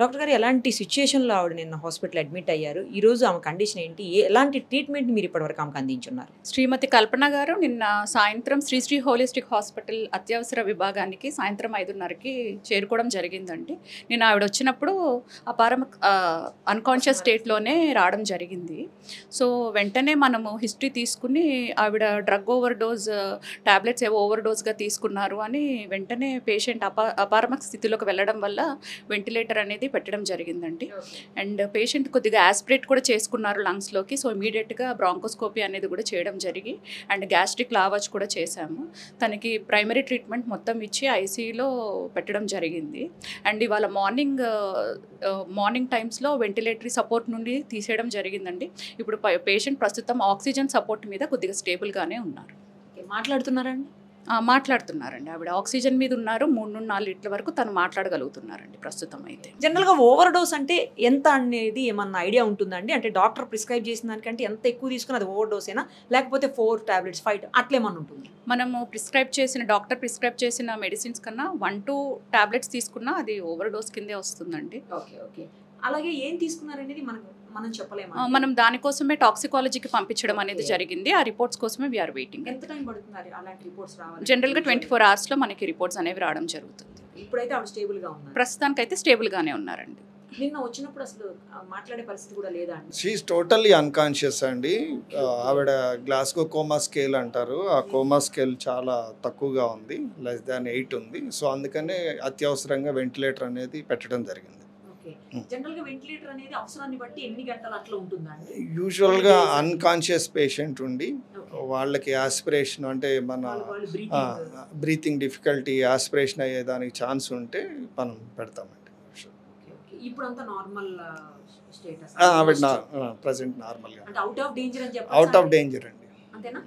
Doctor గారు ఎలాంటి సిచ్యుయేషన్లో ఆవిడ నిన్న హాస్పిటల్ అడ్మిట్ అయ్యారు? ఈరోజు ఆమె కండిషన్ ఏంటి? ఎలాంటి ట్రీట్మెంట్ మీరు ఇప్పటివరకు ఆమెకు అందించున్నారు? శ్రీమతి కల్పన గారు నిన్న సాయంత్రం శ్రీ హోలిస్టిక్ హాస్పిటల్ అత్యవసర విభాగానికి సాయంత్రం 5:30కి చేరుకోవడం జరిగిందండి. నేను ఆవిడ వచ్చినప్పుడు అన్కాన్షియస్ స్టేట్లోనే రావడం జరిగింది. సో వెంటనే మనము హిస్టరీ తీసుకుని ఆవిడ డ్రగ్ ఓవర్ డోస్ టాబ్లెట్స్ ఏవో ఓవర్ డోస్గా తీసుకున్నారు అని వెంటనే పేషెంట్ అపారమక స్థితిలోకి వెళ్ళడం వల్ల వెంటిలేటర్ అనేది పెట్టడం జరిగిందండి. అండ్ పేషెంట్ కొద్దిగా యాస్పిరేట్ కూడా చేసుకున్నారు లంగ్స్లోకి. సో ఇమీడియట్గా బ్రాంకోస్కోపీ అనేది కూడా చేయడం జరిగి అండ్ గ్యాస్ట్రిక్ లావాజ్ కూడా చేశాము. తనకి ప్రైమరీ ట్రీట్మెంట్ మొత్తం ఇచ్చి ఐసీయూలో పెట్టడం జరిగింది. అండ్ ఇవాళ మార్నింగ్ టైమ్స్లో వెంటిలేటరీ సపోర్ట్ నుండి తీసేయడం జరిగిందండి. ఇప్పుడు పేషెంట్ ప్రస్తుతం ఆక్సిజన్ సపోర్ట్ మీద కొద్దిగా స్టేబుల్గానే ఉన్నారు. మాట్లాడుతున్నారండి? మాట్లాడుతున్నారండి. ఆవిడ ఆక్సిజన్ మీద ఉన్నారు. 3 నుండి 4 లీటర్ల వరకు తను మాట్లాడగలుగుతున్నారండి ప్రస్తుతం అయితే. జనరల్గా ఓవర్ డోస్ అంటే ఎంత అనేది ఏమన్నా ఐడియా ఉంటుందండి? అంటే డాక్టర్ ప్రిస్క్రైబ్ చేసిన దానికంటే ఎంత ఎక్కువ తీసుకుని అది ఓవర్ డోస్ అయినా లేకపోతే 4 టాబ్లెట్స్ 5 అట్లేమన్నా ఉంటుంది? మనము డాక్టర్ ప్రిస్క్రైబ్ చేసిన మెడిసిన్స్ కన్నా 1-2 టాబ్లెట్స్ తీసుకున్నా అది ఓవర్ డోస్ కిందే వస్తుందండి. ఓకే. అలాగే ఏం తీసుకున్నారనేది మనం చెప్పలేము. మనం దానికోసమే టాక్సికాలజీకి పంపించడం అనేది జరిగింది. ఆ రిపోర్ట్స్ కోసమే వీఆర్ వెయిటింగ్. ఎంత టైం పడుతుంది అలాంటి రిపోర్ట్స్ రావాలి? జనరల్గా 24 అవర్స్లో మనకి రిపోర్ట్స్ అనేవి రావడం జరుగుతుంది. ఇప్పుడైతే ఆవిడ స్టేబుల్గా ఉన్నారు? ప్రస్తుతానికైతే స్టేబుల్గానే ఉన్నారండి. నిన్న వచ్చినప్పుడు అసలు మాట్లాడే పరిస్థితి కూడా లేదా అండి? షీఈస్ టోటల్లీ అన్కాన్షియస్ అండి. ఆవిడ గ్లాస్గో కోమా స్కేల్ అంటారు. ఆ కోమా స్కేల్ చాలా తక్కువగా ఉంది, <8 ఉంది. సో అందుకనే అత్యవసరంగా వెంటిలేటర్ అనేది పెట్టడం జరిగింది. జనరల్గా వెంటిలేటర్ అనేది అవసరాన్ని బట్టి ఎన్ని గంటలు అట్లా ఉంటుందా? యూజువల్గా అన్కాన్షియస్ పేషెంట్ ఉండి వాళ్ళకి యాస్పిరేషన్ అంటే మన బ్రీతింగ్ డిఫికల్టీ యాస్పిరేషన్ అయ్యేదానికి ఛాన్స్ ఉంటే మనం పెడతామండి. ఇప్పుడు అంతా నార్మల్ స్టేటస్? ఆవిడ ప్రెసెంట్ నార్మల్గా అంటే అవుట్ ఆఫ్ డేంజర్ అని చెప్పి. అవుట్ ఆఫ్ డేంజర్ అండి. అంతేనా?